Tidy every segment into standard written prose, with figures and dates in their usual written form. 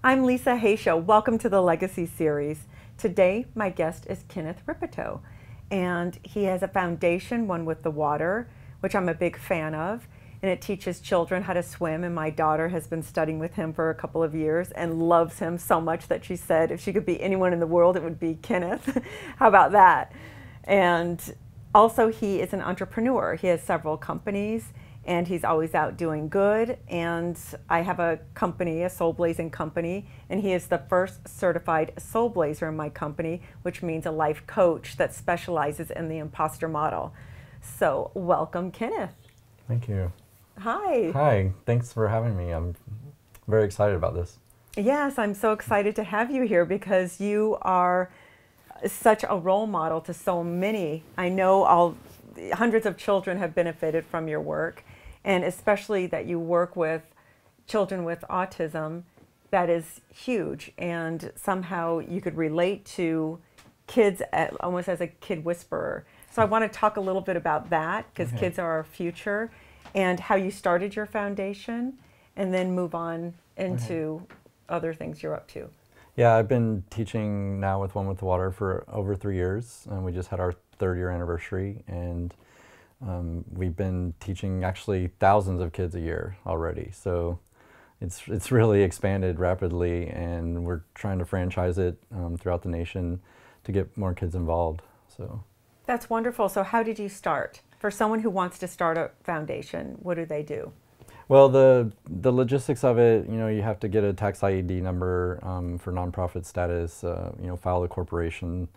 I'm Lisa Haisha. Welcome to the Legacy Series. Today, my guest is Kenneth Rippetoe, and he has a foundation, One with the Water, which I'm a big fan of, and it teaches children how to swim, and my daughter has been studying with him for a couple of years and loves him so much that she said if she could be anyone in the world, it would be Kenneth. How about that? And also, he is an entrepreneur. He has several companies, and he's always out doing good. And I have a company, a soulblazing company, and he is the first certified soul blazer in my company, which means a life coach that specializes in the imposter model. So welcome, Kenneth. Thank you. Hi. Hi, thanks for having me. I'm very excited about this. Yes, I'm so excited to have you here because you are such a role model to so many. I know hundreds of children have benefited from your work, and especially that you work with children with autism. That is huge, and somehow you could relate to kids almost as a kid whisperer. So I want to talk a little bit about that because kids are our future, and how you started your foundation, and then move on into other things you're up to. Yeah, I've been teaching now with One with the Water for over 3 years, and we just had our 3rd-year anniversary, and we've been teaching actually thousands of kids a year already. So it's really expanded rapidly, and we're trying to franchise it throughout the nation to get more kids involved. So that's wonderful. So how did you start? For someone who wants to start a foundation, what do they do? Well, the logistics of it, you have to get a tax ID number for nonprofit status, file the corporation.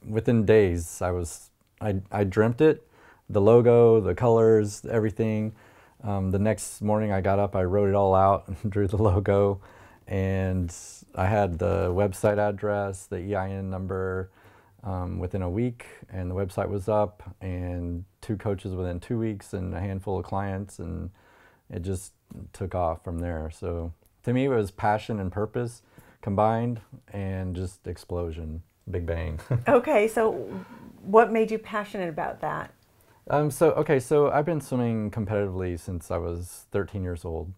Within days, I dreamt it, the logo, the colors, everything. The next morning I got up, I wrote it all out and drew the logo, and I had the website address, the EIN number, within a week, and the website was up, and 2 coaches within 2 weeks, and a handful of clients, and it just took off from there. So to me, it was passion and purpose combined, and just explosion, big bang. Okay, so what made you passionate about that? So I've been swimming competitively since I was 13 years old.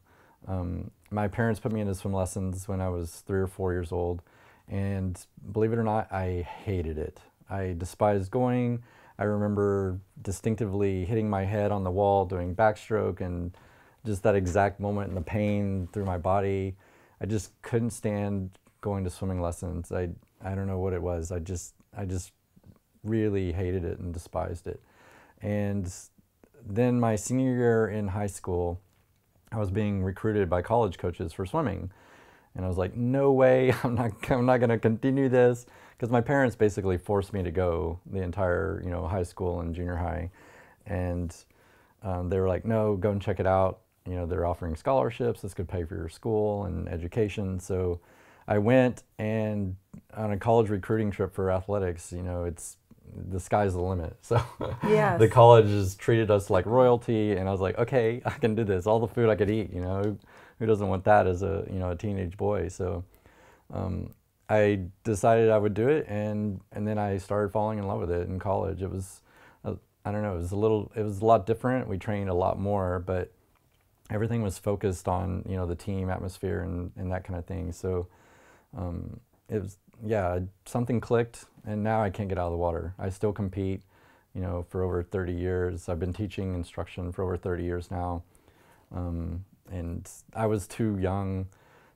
My parents put me into swim lessons when I was 3 or 4 years old. And believe it or not, I hated it. I despised going. I remember distinctively hitting my head on the wall doing backstroke, and just that exact moment and the pain through my body. I just couldn't stand going to swimming lessons. I don't know what it was. I just really hated it and despised it. And then my senior year in high school, I was being recruited by college coaches for swimming. And I was like, no way, I'm not going to continue this, because my parents basically forced me to go the entire, high school and junior high. And they were like, no, go and check it out. They're offering scholarships. This could pay for your school and education. So I went, and on a college recruiting trip for athletics, the sky's the limit. So yes. The colleges treated us like royalty, and I was like, okay, I can do this. All the food I could eat, who doesn't want that as a teenage boy? So I decided I would do it, and then I started falling in love with it in college. It was, I don't know, it was a lot different. We trained a lot more, but everything was focused on, the team atmosphere and that kind of thing. So it was, something clicked, and now I can't get out of the water. I still compete, for over 30 years. I've been teaching instruction for over 30 years now. And I was too young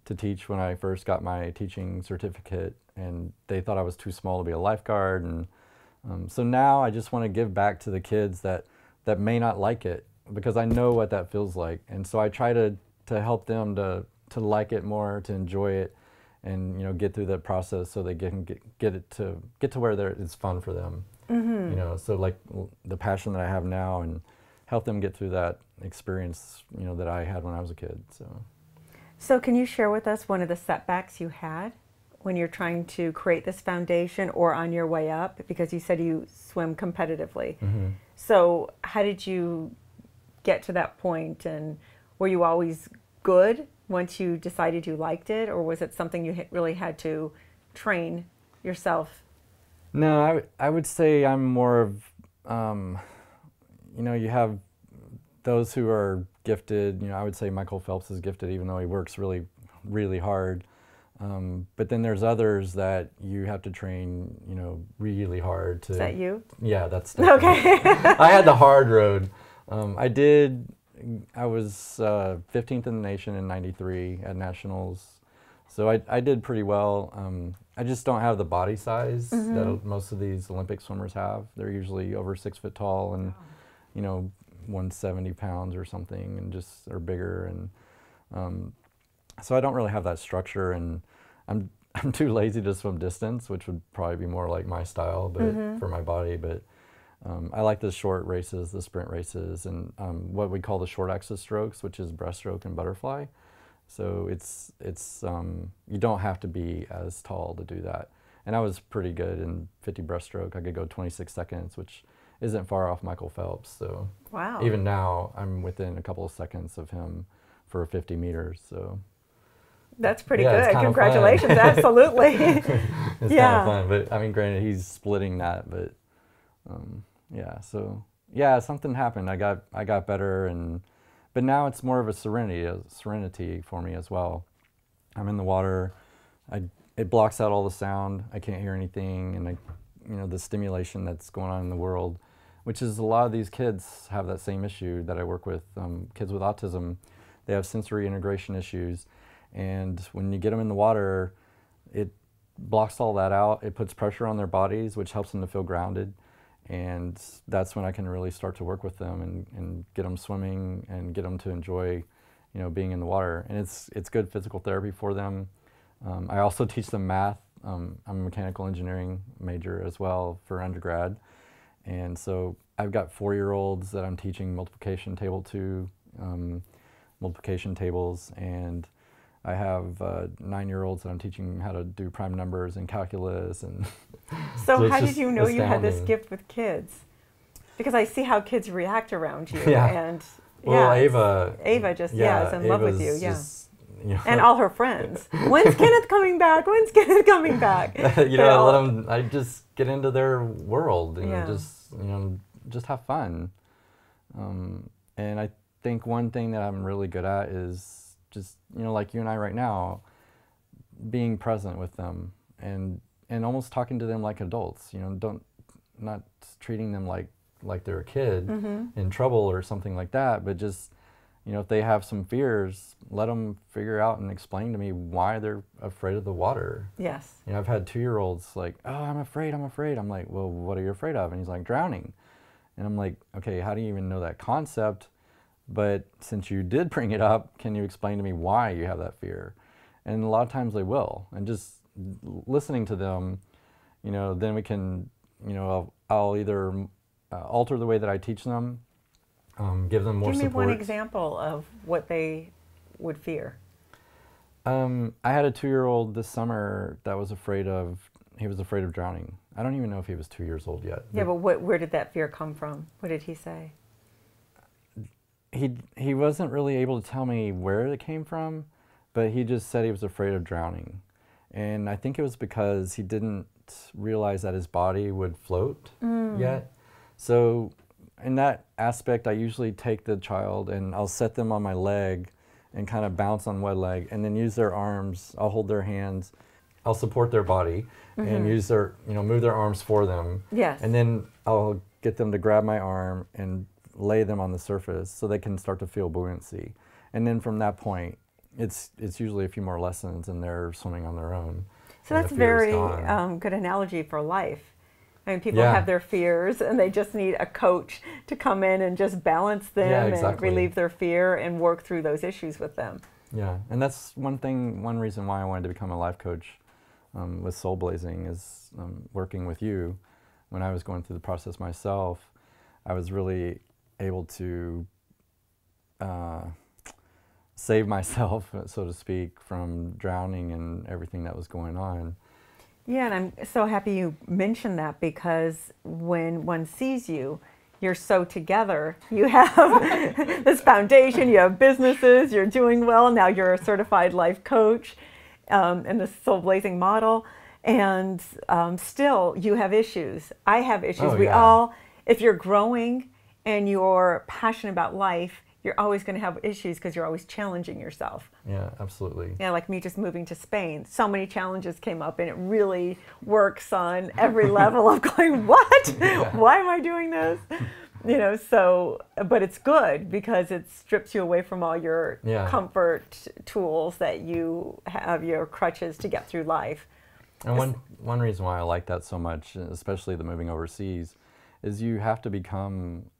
to teach when I first got my teaching certificate, and they thought I was too small to be a lifeguard. And so now I just want to give back to the kids that may not like it, because I know what that feels like. And so I try to help them to like it more, to enjoy it, and get through that process so they can get to where it's fun for them. Mm-hmm. So like the passion that I have now, and help them get through that experience, that I had when I was a kid. So can you share with us one of the setbacks you had when you're trying to create this foundation or on your way up? Because you said you swim competitively. Mm-hmm. So how did you get to that point, and were you always good once you decided you liked it, or was it something you really had to train yourself? No, I would say I'm more of, you have those who are gifted. You know, I would say Michael Phelps is gifted, even though he works really, really hard. But then there's others that you have to train, you know, really hard to. Is that you? Yeah, that's okay. I had the hard road. I was 15th in the nation in '93 at nationals, so I did pretty well. I just don't have the body size that most of these Olympic swimmers have. They're usually over 6 foot tall and, you know, 170 pounds or something, and just are bigger. And so I don't really have that structure, and I'm too lazy to swim distance, which would probably be more like my style, but for my body. But I like the short races, the sprint races, and what we call the short axis strokes, which is breaststroke and butterfly. So it's you don't have to be as tall to do that. And I was pretty good in 50 breaststroke. I could go 26 seconds, which isn't far off Michael Phelps. So wow. Even now, I'm within a couple of seconds of him for 50 meters. So that's pretty yeah, good. Congratulations. Absolutely. It's kind of fun. But I mean, granted, he's splitting that. But yeah, so yeah, something happened. I got better, but now it's more of a serenity for me as well. I'm in the water. It blocks out all the sound. I can't hear anything, and you know, the stimulation that's going on in the world, which is a lot of these kids have that same issue that I work with. Kids with autism, they have sensory integration issues, and when you get them in the water, it blocks all that out. It puts pressure on their bodies, which helps them to feel grounded. And that's when I can really start to work with them and get them swimming and get them to enjoy, you know, being in the water. And it's good physical therapy for them. I also teach them math. I'm a mechanical engineering major as well for undergrad. And so I've got 4-year-olds that I'm teaching multiplication table to, multiplication tables, and I have 9-year-olds that I'm teaching how to do prime numbers and calculus. And so how did you know you had this gift with kids? Because I see how kids react around you. Yeah. And well, yeah, Ava just is in Ava's love with you. Yeah. Just, you know, and all her friends. When's Kenneth coming back? When's Kenneth coming back? You know, I just get into their world and just have fun. And I think one thing that I'm really good at is just, you know, like you and I right now, being present with them and almost talking to them like adults. You know, not treating them like they're a kid in trouble or something like that, but just, you know, if they have some fears, let them figure out and explain to me why they're afraid of the water. Yes. You know, I've had 2-year-olds like, oh, I'm afraid. I'm like, well, what are you afraid of? And he's like, drowning. And I'm like, okay, how do you even know that concept? But since you did bring it up, can you explain to me why you have that fear? And a lot of times they will. And just listening to them, you know, then we can, you know, I'll either alter the way that I teach them, give them more support. Give me one example of what they would fear. I had a 2-year-old this summer that was afraid of drowning. I don't even know if he was 2 years old yet. Yeah, but where did that fear come from? What did he say? He wasn't really able to tell me where it came from, but he just said he was afraid of drowning. And I think it was because he didn't realize that his body would float yet. So in that aspect, I usually take the child and I'll set them on my leg and kind of bounce on one leg and then use their arms. I'll hold their hands. I'll support their body and use their, you know, move their arms for them. Yes. And then I'll get them to grab my arm and lay them on the surface so they can start to feel buoyancy. And then from that point, it's usually a few more lessons and they're swimming on their own. So that's a very good analogy for life. I mean, people have their fears and they just need a coach to come in and just balance them and relieve their fear and work through those issues with them. Yeah, and that's one reason why I wanted to become a life coach with soulblazing is working with you. When I was going through the process myself, I was really able to save myself, so to speak, from drowning and everything that was going on. Yeah, and I'm so happy you mentioned that because when one sees you, you're so together. You have this foundation, you have businesses, you're doing well. Now you're a certified life coach in the soulblazing model. And still, you have issues. I have issues. We all, if you're growing and you're passionate about life, you're always going to have issues because you're always challenging yourself. Yeah, absolutely. Yeah, like me just moving to Spain, so many challenges came up, and it really works on every level of going, what? Yeah. Why am I doing this? You know, so, but it's good because it strips you away from all your comfort tools that you have, your crutches to get through life. And one reason why I like that so much, especially the moving overseas, is you have to become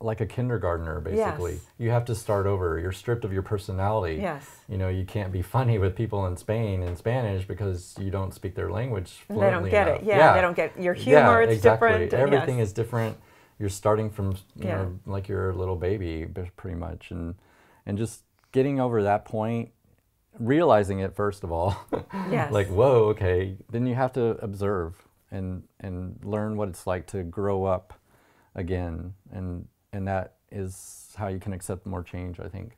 like a kindergartner, basically. Yes. You have to start over. You're stripped of your personality. Yes. You know, you can't be funny with people in Spain in Spanish because you don't speak their language fluently. They don't get enough. it. Yeah, they don't get your humor. It's exactly. different. Everything is different. You're starting from, you know, like you're a little baby, pretty much. And just getting over that point, realizing it first of all, like, whoa, okay, then you have to observe and learn what it's like to grow up again, and that is how you can accept more change, I think.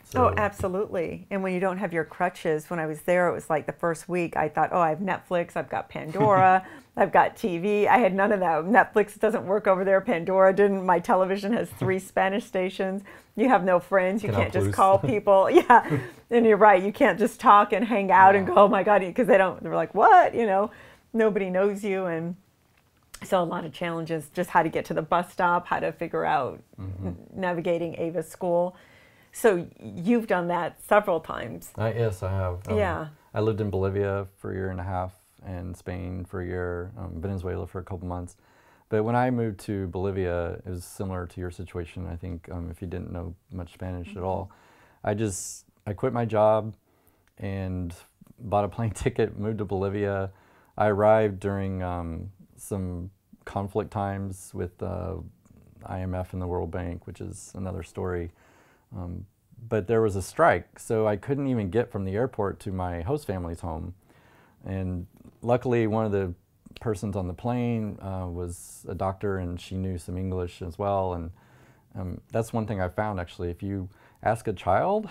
So. Oh, absolutely. And when you don't have your crutches, when I was there, it was like the first week I thought, oh, I have Netflix, I've got Pandora, I've got TV. I had none of that. Netflix doesn't work over there. Pandora didn't. My television has 3 Spanish stations. You have no friends. You can't just call people. Yeah. And you're right. You can't just talk and hang out and go, oh my God, because they're like, what? You know, nobody knows you. And so a lot of challenges, just how to get to the bus stop, how to figure out navigating Ava's school. So you've done that several times. Yes, I have. Yeah. I lived in Bolivia for 1.5 years and Spain for a year, Venezuela for a couple months. But when I moved to Bolivia, it was similar to your situation, I think, if you didn't know much Spanish at all. I quit my job and bought a plane ticket, moved to Bolivia. I arrived during some conflict times with IMF and the World Bank, which is another story. But there was a strike, so I couldn't even get from the airport to my host family's home. And luckily, one of the persons on the plane was a doctor, and she knew some English as well. And that's one thing I found, actually. If you ask a child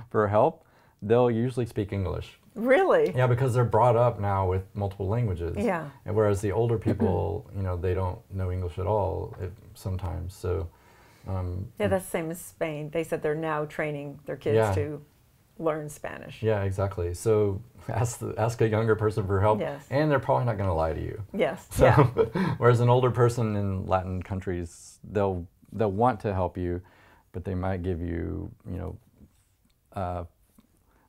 for help, they'll usually speak English. Really? Yeah, because they're brought up now with multiple languages. Yeah. And whereas the older people, you know, they don't know English at all sometimes. So. Yeah, that's the same as Spain. They said they're now training their kids to learn Spanish. Yeah, exactly. So ask a younger person for help, and they're probably not going to lie to you. Yes. So, whereas an older person in Latin countries, they'll want to help you, but they might give you, you know,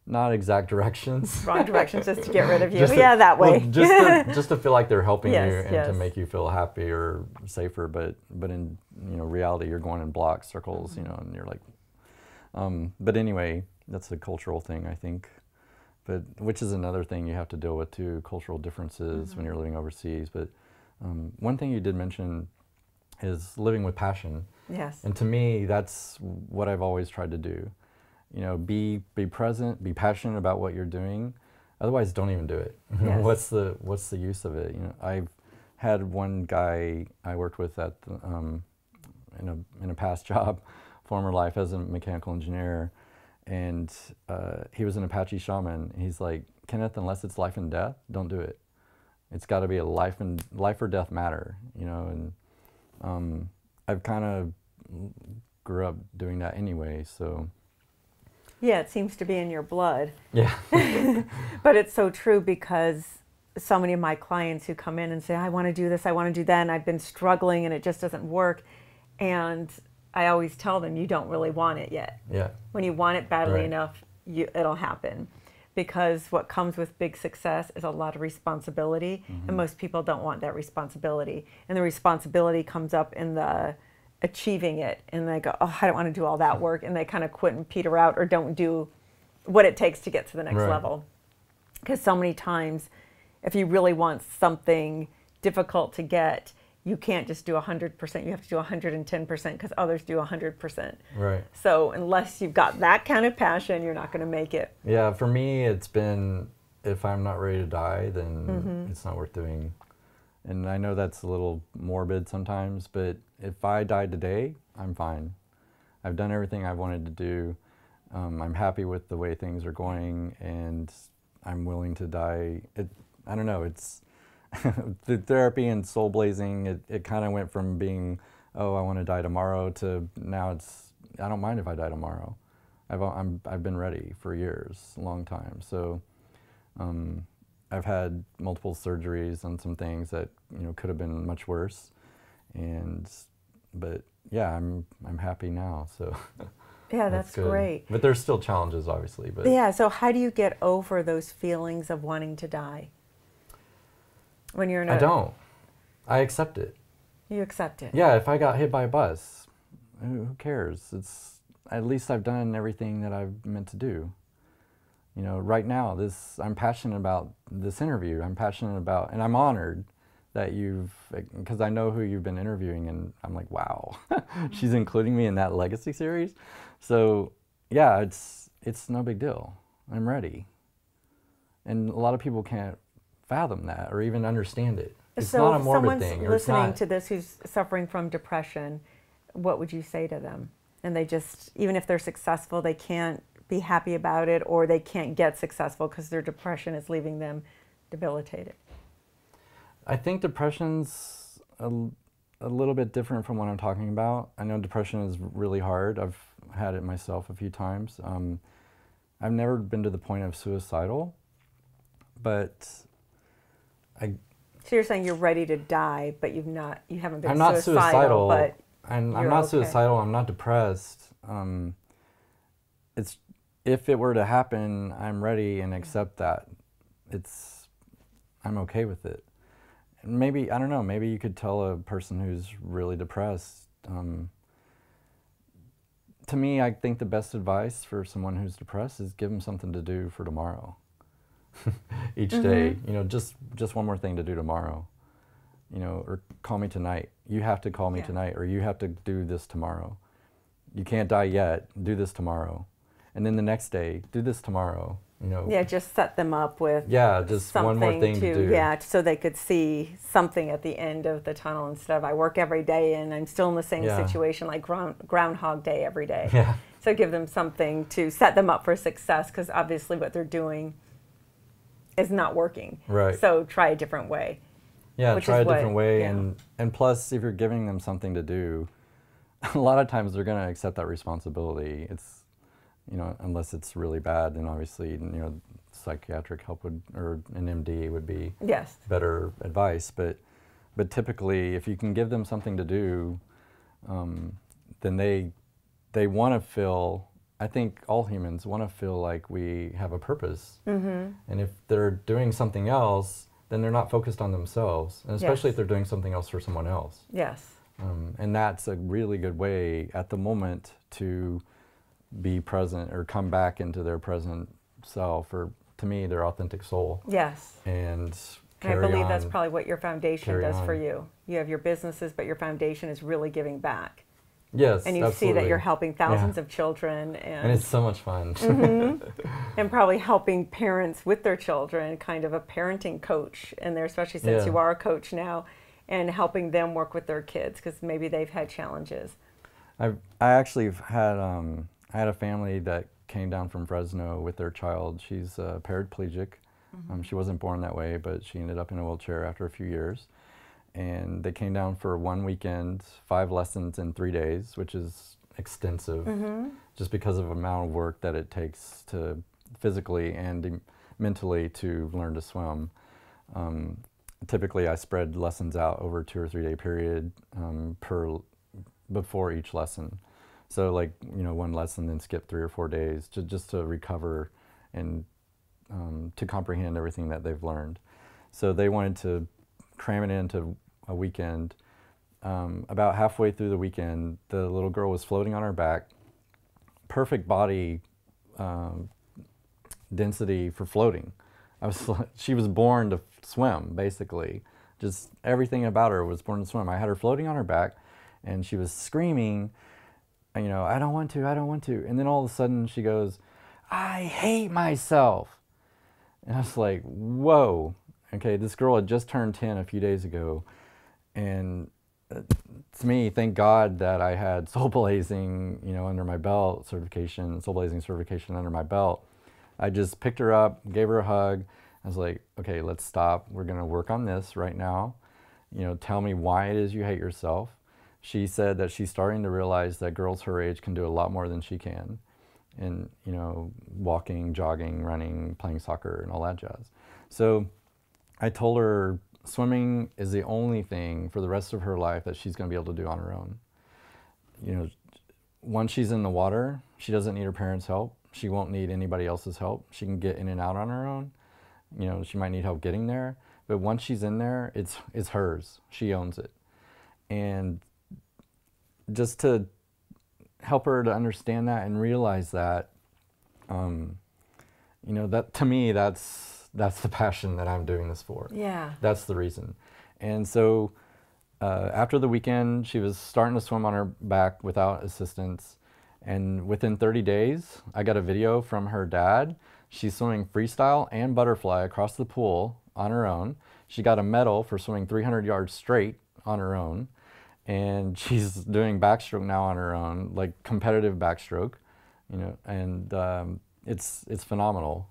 not exact directions. Wrong directions just to get rid of you. That way. Well, just to feel like they're helping you and to make you feel happy or safer. But in, you know, reality, you're going in block circles, you know, and you're like, but anyway, that's a cultural thing, I think. But which is another thing you have to deal with too, cultural differences when you're living overseas. But one thing you did mention is living with passion. Yes. And to me, that's what I've always tried to do. You know, be present, be passionate about what you're doing. Otherwise, don't even do it. Yes. What's the use of it? You know, I've had one guy I worked with at in a past job, former life as a mechanical engineer, and he was an Apache shaman. He's like, Kenneth, unless it's life and death, don't do it. It's got to be a life or death matter. You know, and I've kind of grew up doing that anyway, so. Yeah, it seems to be in your blood. Yeah. But it's so true, because so many of my clients who come in and say, I want to do this, I want to do that, and I've been struggling and it just doesn't work. And I always tell them, you don't really want it yet. Yeah. When you want it badly enough, it'll happen. Because what comes with big success is a lot of responsibility, and most people don't want that responsibility. And the responsibility comes up in the achieving it, and they go, oh, I don't want to do all that work, and they kind of quit and peter out, or don't do what it takes to get to the next level. Because so many times, if you really want something difficult to get, you can't just do 100%, you have to do 110% because others do 100%. Right. So unless you've got that kind of passion, you're not going to make it. Yeah, for me, it's been, if I'm not ready to die, then it's not worth doing. And I know that's a little morbid sometimes, but if I die today, I'm fine. I've done everything I wanted to do. I'm happy with the way things are going, and I'm willing to die. I don't know, it's the therapy and soul blazing, it kind of went from being, oh, I want to die tomorrow, to now it's I don't mind if I die tomorrow. I've been ready for years, a long time. So I've had multiple surgeries on some things that could have been much worse, but yeah, I'm happy now. So yeah, that's good. great. But there's still challenges, obviously. But yeah, so how do you get over those feelings of wanting to die when you're in I don't. I accept it. You accept it. Yeah, if I got hit by a bus, who cares? It's at least I've done everything that I've meant to do. Right now, I'm passionate about this interview. I'm passionate about, and I'm honored that because I know who you've been interviewing, and I'm like, wow, she's including me in that legacy series. So yeah, it's no big deal. I'm ready. And a lot of people can't fathom that or even understand it. It's so not a morbid thing. Someone's listening to this who's suffering from depression, what would you say to them? And they just, even if they're successful, they can't be happy about it, or they can't get successful because their depression is leaving them debilitated. I think depression's a little bit different from what I'm talking about. I know depression is really hard. I've had it myself a few times. I've never been to the point of suicidal, but So you're saying you're ready to die, but you haven't been I'm not suicidal, but I'm not okay. suicidal. I'm not depressed. If it were to happen, I'm ready and accept that. I'm okay with it. Maybe, I don't know, maybe you could tell a person who's really depressed. To me, I think the best advice for someone who's depressed is give them something to do for tomorrow. Each day, just one more thing to do tomorrow. Or call me tonight. You have to call me tonight, or you have to do this tomorrow. You can't die yet, do this tomorrow. And then the next day, do this tomorrow. Yeah, just set them up with just one more thing to do. Yeah, so they could see something at the end of the tunnel instead of I work every day and I'm still in the same situation, like Groundhog Day every day. Yeah. So give them something to set them up for success, because obviously what they're doing is not working. Right. So try a different way. Yeah, try a different way. And plus, if you're giving them something to do, a lot of times they're going to accept that responsibility. It's unless it's really bad, then obviously, psychiatric help or an MD would be better advice. But typically, if you can give them something to do, then they want to feel. I think all humans want to feel like we have a purpose. And if they're doing something else, then they're not focused on themselves, and especially if they're doing something else for someone else. Yes. And that's a really good way at the moment to be present or come back into their present self, or to me, their authentic soul. Yes. And I believe that's probably what your foundation does for you. You have your businesses, but your foundation is really giving back. Yes, and you see that you're helping thousands of children. And it's so much fun. And probably helping parents with their children, kind of a parenting coach in there, especially since you are a coach now, and helping them work with their kids, because maybe they've had challenges. I actually had I had a family that came down from Fresno with their child. She's paraplegic. She wasn't born that way, but she ended up in a wheelchair after a few years. And they came down for one weekend, 5 lessons in 3 days, which is extensive, just because of the amount of work that it takes to physically and mentally to learn to swim. Typically, I spread lessons out over a 2 or 3 day period before each lesson. So like, one lesson, then skip 3 or 4 days just to recover and to comprehend everything that they've learned. So they wanted to cram it into a weekend. About halfway through the weekend, the little girl was floating on her back, perfect body density for floating. She was born to swim, basically. Just everything about her was born to swim. I had her floating on her back, and she was screaming, I don't want to, I don't want to. And then all of a sudden she goes, I hate myself. And I was like, whoa. Okay, this girl had just turned 10 a few days ago. And to me, thank God that I had soulblazing, under my belt soulblazing certification under my belt. I just picked her up, gave her a hug. I was like, okay, let's stop. We're going to work on this right now. Tell me why it is you hate yourself. she said that she's starting to realize that girls her age can do a lot more than she can. And, you know, walking, jogging, running, playing soccer, and all that jazz. So I told her swimming is the only thing for the rest of her life that she's going to be able to do on her own. You know, once she's in the water, she doesn't need her parents' help. She won't need anybody else's help. She can get in and out on her own. You know, she might need help getting there, but once she's in there, it's hers. She owns it. And just to help her to understand that and realize that, you know, that to me, that's the passion that I'm doing this for. Yeah. That's the reason. And so after the weekend, she was starting to swim on her back without assistance. And within 30 days, I got a video from her dad. She's swimming freestyle and butterfly across the pool on her own. She got a medal for swimming 300 yards straight on her own. And she's doing backstroke now on her own, like competitive backstroke, you know, and it's phenomenal.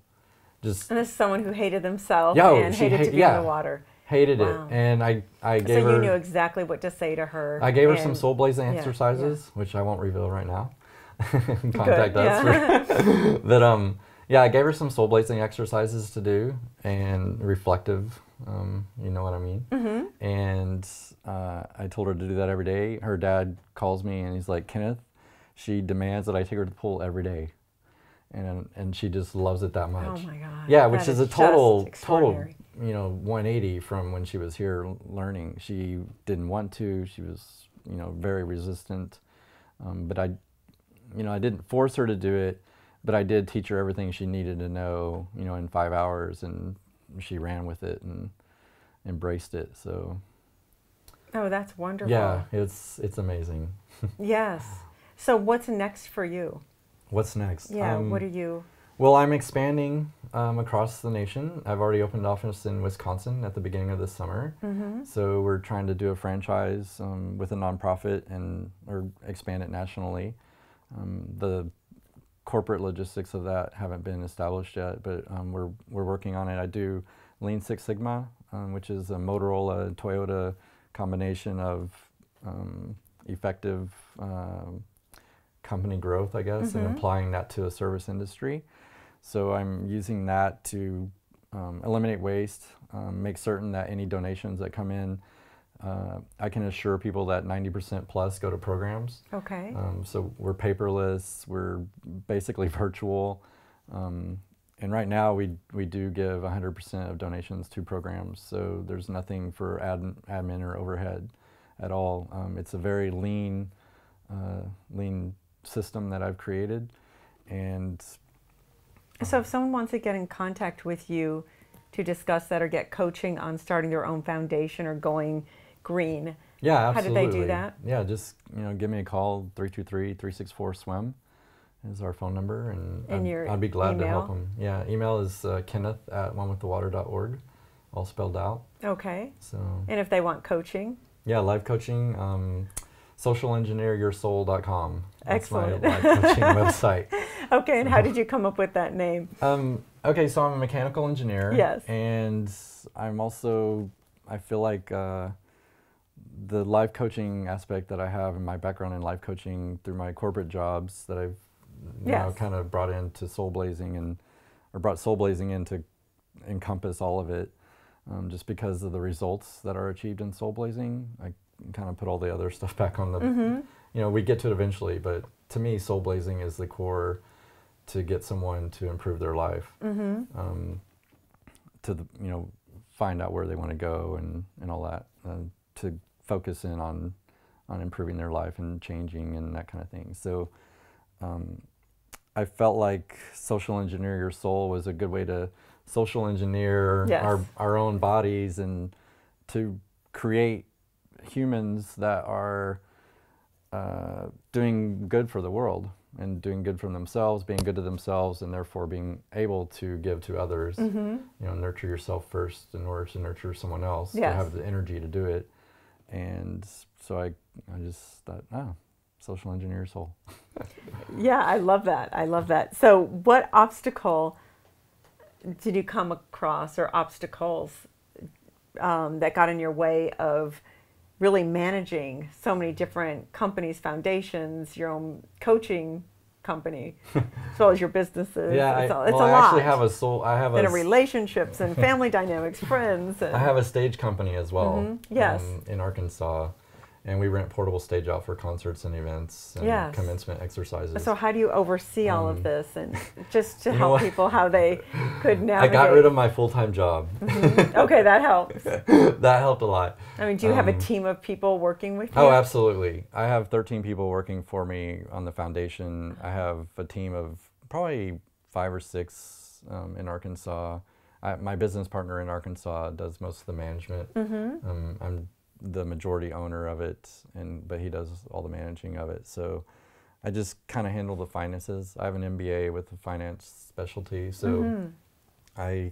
Just, and this is someone who hated themselves yeah, and hated to be in the water. Hated wow. it. And I gave her... So you knew exactly what to say to her. I gave her some soul-blazing exercises, which I won't reveal right now. Contact us. Yeah. But yeah, I gave her some soul-blazing exercises to do and reflective, you know what I mean? Mm-hmm. And I told her to do that every day. Her dad calls me and he's like, Kenneth, she demands that I take her to the pool every day. And she just loves it that much. Oh my God. Yeah, which is a total, you know, 180 from when she was here learning. She didn't want to. She was, you know, very resistant. But I didn't force her to do it, but I did teach her everything she needed to know, you know, in 5 hours, and she ran with it and embraced it. So. Oh, that's wonderful. Yeah, it's amazing. Yes. So what's next for you? What's next? Yeah, what are you? Well, I'm expanding across the nation. I've already opened an office in Wisconsin at the beginning of this summer. Mm-hmm. So we're trying to do a franchise with a nonprofit or expand it nationally. The corporate logistics of that haven't been established yet, but we're working on it. I do Lean Six Sigma, which is a Motorola Toyota combination of effective company growth, I guess, mm-hmm. and applying that to a service industry. So I'm using that to eliminate waste, make certain that any donations that come in, I can assure people that 90% plus go to programs. Okay. So we're paperless, we're basically virtual. And right now we do give 100% of donations to programs. So there's nothing for admin or overhead at all. It's a very lean system that I've created. And so if someone wants to get in contact with you to discuss that or get coaching on starting their own foundation or going green, yeah, absolutely. How do they do that? Yeah, just give me a call, 323-364-SWIM is our phone number, and I'd be glad to help them. Yeah, email is kenneth@onewiththewater.org, all spelled out. Okay. So. And if they want coaching? Yeah, life coaching, socialengineeryoursoul.com. That's excellent. my life coaching website. Okay, and how did you come up with that name? Okay, so I'm a mechanical engineer. Yes. And I'm also, I feel like the life coaching aspect that I have in my background in life coaching through my corporate jobs that I've now kind of brought into soulblazing or brought soulblazing in to encompass all of it, just because of the results that are achieved in soulblazing. I kind of put all the other stuff back on the, mm-hmm. We get to it eventually, but to me, soulblazing is the core to get someone to improve their life, mm-hmm. To find out where they want to go and all that, to focus in on improving their life and changing and that kind of thing. So I felt like social engineer your soul was a good way to social engineer our own bodies and to create humans that are doing good for the world and doing good for themselves, being good to themselves, and therefore being able to give to others. Mm-hmm. Nurture yourself first in order to nurture someone else, to have the energy to do it. And so I just thought, social engineer your soul. Yeah, I love that. I love that. So what obstacle did you come across, or obstacles that got in your way of really managing so many different companies, foundations, your own coaching company, as well as your businesses. Yeah, it's a I lot. actually have a soul. I have And relationships and family dynamics, friends. And I have a stage company as well. Yes. In Arkansas, and we rent portable stage out for concerts and events and commencement exercises. So how do you oversee all of this, and just to help people how they could navigate? I got rid of my full-time job. Okay, that helps. That helped a lot. I mean, do you have a team of people working with you? Oh, absolutely. I have 13 people working for me on the foundation. I have a team of probably 5 or 6 in Arkansas. My business partner in Arkansas does most of the management. I'm the majority owner of it, but he does all the managing of it. So I just kind of handle the finances. I have an MBA with a finance specialty, so I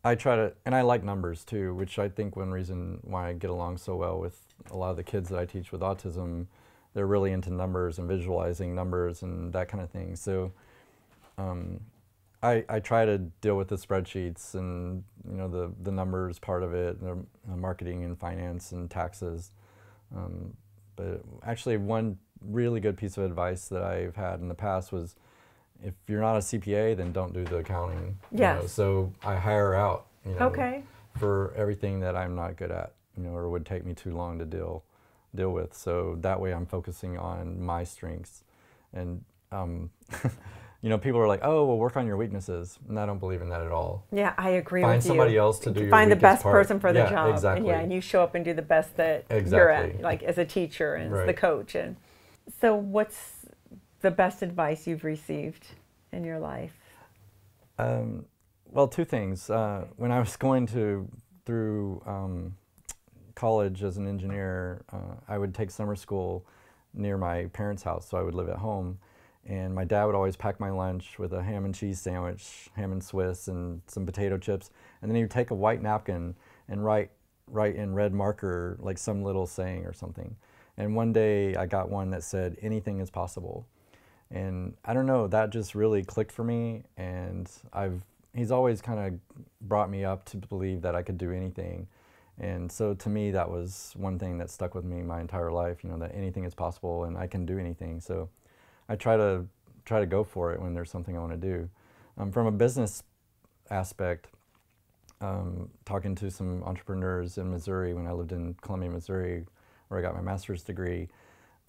try to, and I like numbers too, which I think one reason why I get along so well with a lot of the kids that I teach with autism. They're really into numbers and visualizing numbers and that kind of thing. So I try to deal with the spreadsheets and the numbers part of it, the marketing and finance and taxes. But actually, one really good piece of advice that I've had in the past was, if you're not a CPA, then don't do the accounting. Yes. So I hire out. Okay. For everything that I'm not good at, or would take me too long to deal with. So that way, I'm focusing on my strengths, and people are like, oh, well, work on your weaknesses. And I don't believe in that at all. Yeah, I agree with you. Find somebody else to do your Find the best part. person for the job. Exactly. And you show up and do the best that you're at, like as a teacher and as the coach. And so what's the best advice you've received in your life? Well, 2 things. When I was going through college as an engineer, I would take summer school near my parents' house, so I would live at home. And my dad would always pack my lunch with a ham and cheese sandwich, ham and Swiss, and some potato chips. And then he would take a white napkin and write in red marker like some little saying or something. And one day I got one that said, anything is possible. And I don't know, that just really clicked for me. And he's always kind of brought me up to believe that I could do anything. And so to me, that was one thing that stuck with me my entire life, that anything is possible and I can do anything. So I try to go for it when there's something I want to do. From a business aspect, talking to some entrepreneurs in Missouri when I lived in Columbia, Missouri, where I got my master's degree,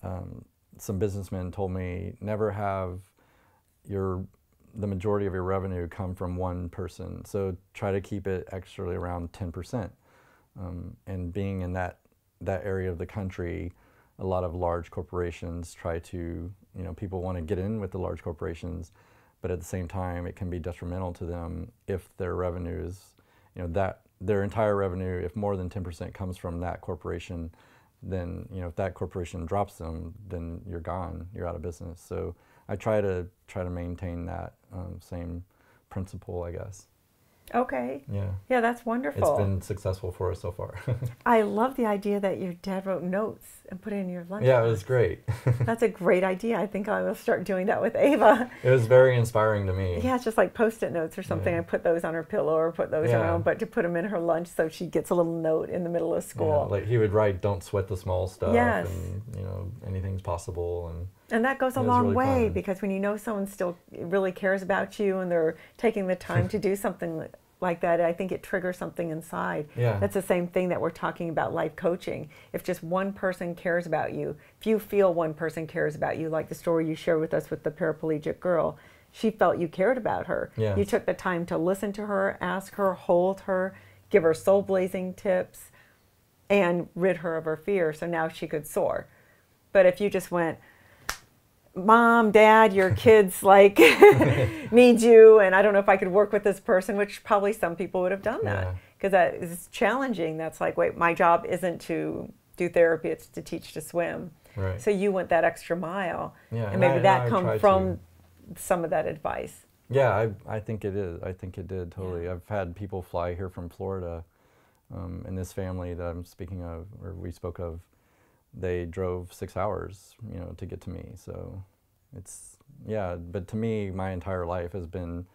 some businessmen told me, never have the majority of your revenue come from one person. So try to keep it actually around 10%. And being in that area of the country, a lot of large corporations try to, people want to get in with the large corporations, but at the same time, it can be detrimental to them if their revenues, that their entire revenue, if more than 10% comes from that corporation, then, if that corporation drops them, then you're gone, you're out of business. So I try to maintain that same principle, I guess. Okay. Yeah. Yeah, that's wonderful. It's been successful for us so far. I love the idea that your dad wrote notes and put it in your lunch. Yeah, it was great. That's a great idea. I think I will start doing that with Ava. It was very inspiring to me. Yeah, it's just like Post-it notes or something. I put those on her pillow or put those around, but to put them in her lunch so she gets a little note in the middle of school. Yeah, like he would write, don't sweat the small stuff. Yes. And, anything's possible. And that goes a long really way fun. because when you know someone still really cares about you and they're taking the time to do something like that, I think it triggers something inside. Yeah. That's the same thing that we're talking about life coaching. If just one person cares about you, if you feel one person cares about you, like the story you shared with us with the paraplegic girl, she felt you cared about her. Yes. You took the time to listen to her, ask her, hold her, give her soul-blazing tips, and rid her of her fear so now she could soar. But if you just went, Mom, Dad, your kids need you, and I don't know if I could work with this person, which probably some people would have done that because that is challenging. That's like, wait, my job isn't to do therapy, it's to teach to swim. Right. So you went that extra mile, and maybe that comes from some of that advice. Yeah, I think it is. I think it did, totally. I've had people fly here from Florida, and this family that I'm speaking of, or we spoke of, they drove 6 hours, to get to me. So it's, but to me, my entire life has been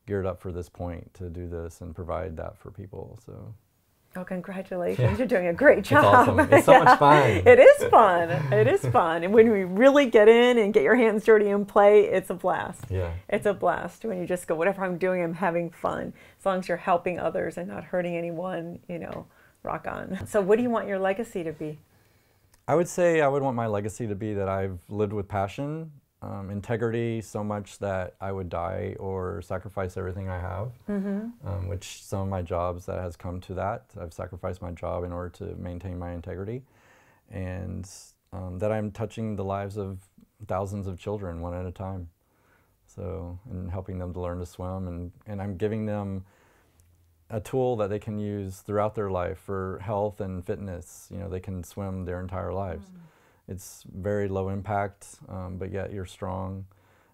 geared up for this point to do this and provide that for people. So Oh, congratulations. You're doing a great job. It's awesome. It's so much fun. It is fun. It is fun. And when we really get in and get your hands dirty and play, it's a blast. Yeah. It's a blast when you just go, whatever I'm doing, I'm having fun. As long as you're helping others and not hurting anyone, you know, rock on. So what do you want your legacy to be? I would say I would want my legacy to be that I've lived with passion, integrity, so much that I would die or sacrifice everything I have, which some of my jobs that has come to that. I've sacrificed my job in order to maintain my integrity, and that I'm touching the lives of thousands of children one at a time. So, and helping them to learn to swim, and I'm giving them a tool that they can use throughout their life for health and fitness. You know, they can swim their entire lives. It's very low impact, but yet you're strong,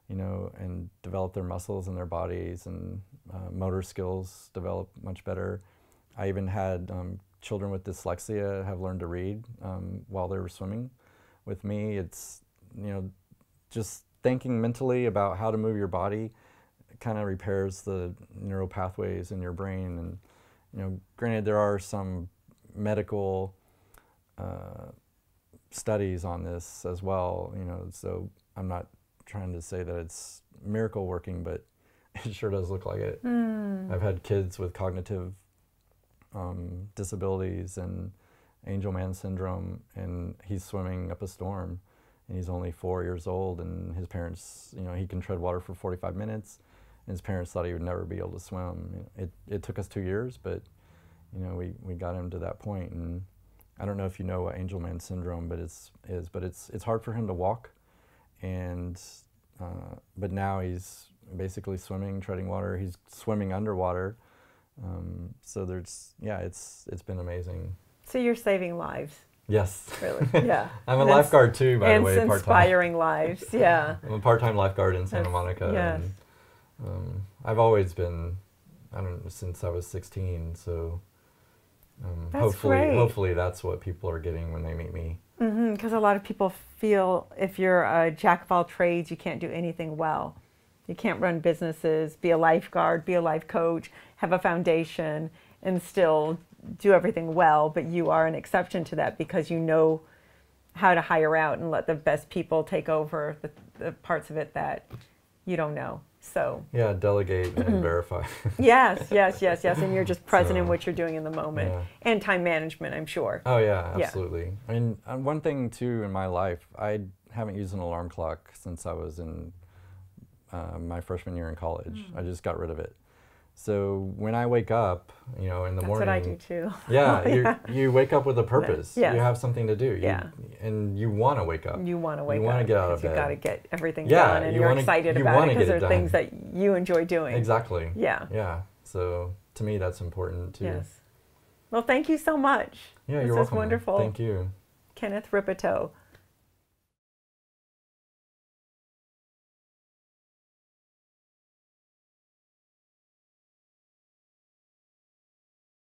you know, and develop their muscles in their bodies, and motor skills develop much better. I even had children with dyslexia have learned to read while they were swimming with me. It's, you know, just thinking mentally about how to move your body kind of repairs the neural pathways in your brain. And, you know, granted, there are some medical studies on this as well, you know, so I'm not trying to say that it's miracle working, but it sure does look like it. I've had kids with cognitive disabilities and Angelman syndrome, and he's swimming up a storm, and he's only 4 years old, and his parents, you know, he can tread water for 45 minutes, and his parents thought he would never be able to swim. It took us 2 years, but, you know, we got him to that point. And I don't know if you know what Angelman syndrome but it's hard for him to walk, and but now he's basically swimming, treading water. He's swimming underwater. So there's, yeah, it's been amazing. So you're saving lives. Yes. Really, yeah. I'm a lifeguard too, by the way, part-time. And inspiring lives, yeah. I'm a part-time lifeguard in Santa Monica. Yes. And, I've always been, I don't know, since I was 16, so hopefully that's what people are getting when they meet me. Because a lot of people feel if you're a jack of all trades, you can't do anything well. You can't run businesses, be a lifeguard, be a life coach, have a foundation, and still do everything well. But you are an exception to that because you know how to hire out and let the best people take over the parts of it that you don't know. So yeah, delegate and verify. Yes. And you're just present in what you're doing in the moment. Yeah. And time management, I'm sure. Oh yeah, absolutely. Yeah. I mean, one thing too in my life, I haven't used an alarm clock since I was in my freshman year in college. I just got rid of it. So when I wake up, you know, in the morning. That's what I do too. Yeah, you wake up with a purpose. Yes. You have something to do. And you want to wake up. You want to wake up. You want to get out of bed. You got to get everything done, and you're excited about it because there are things that you enjoy doing. Exactly. Yeah. Yeah. So to me, that's important too. Yes. Well, thank you so much. Yeah, you're welcome. This is wonderful. Thank you. Kenneth Rippetoe.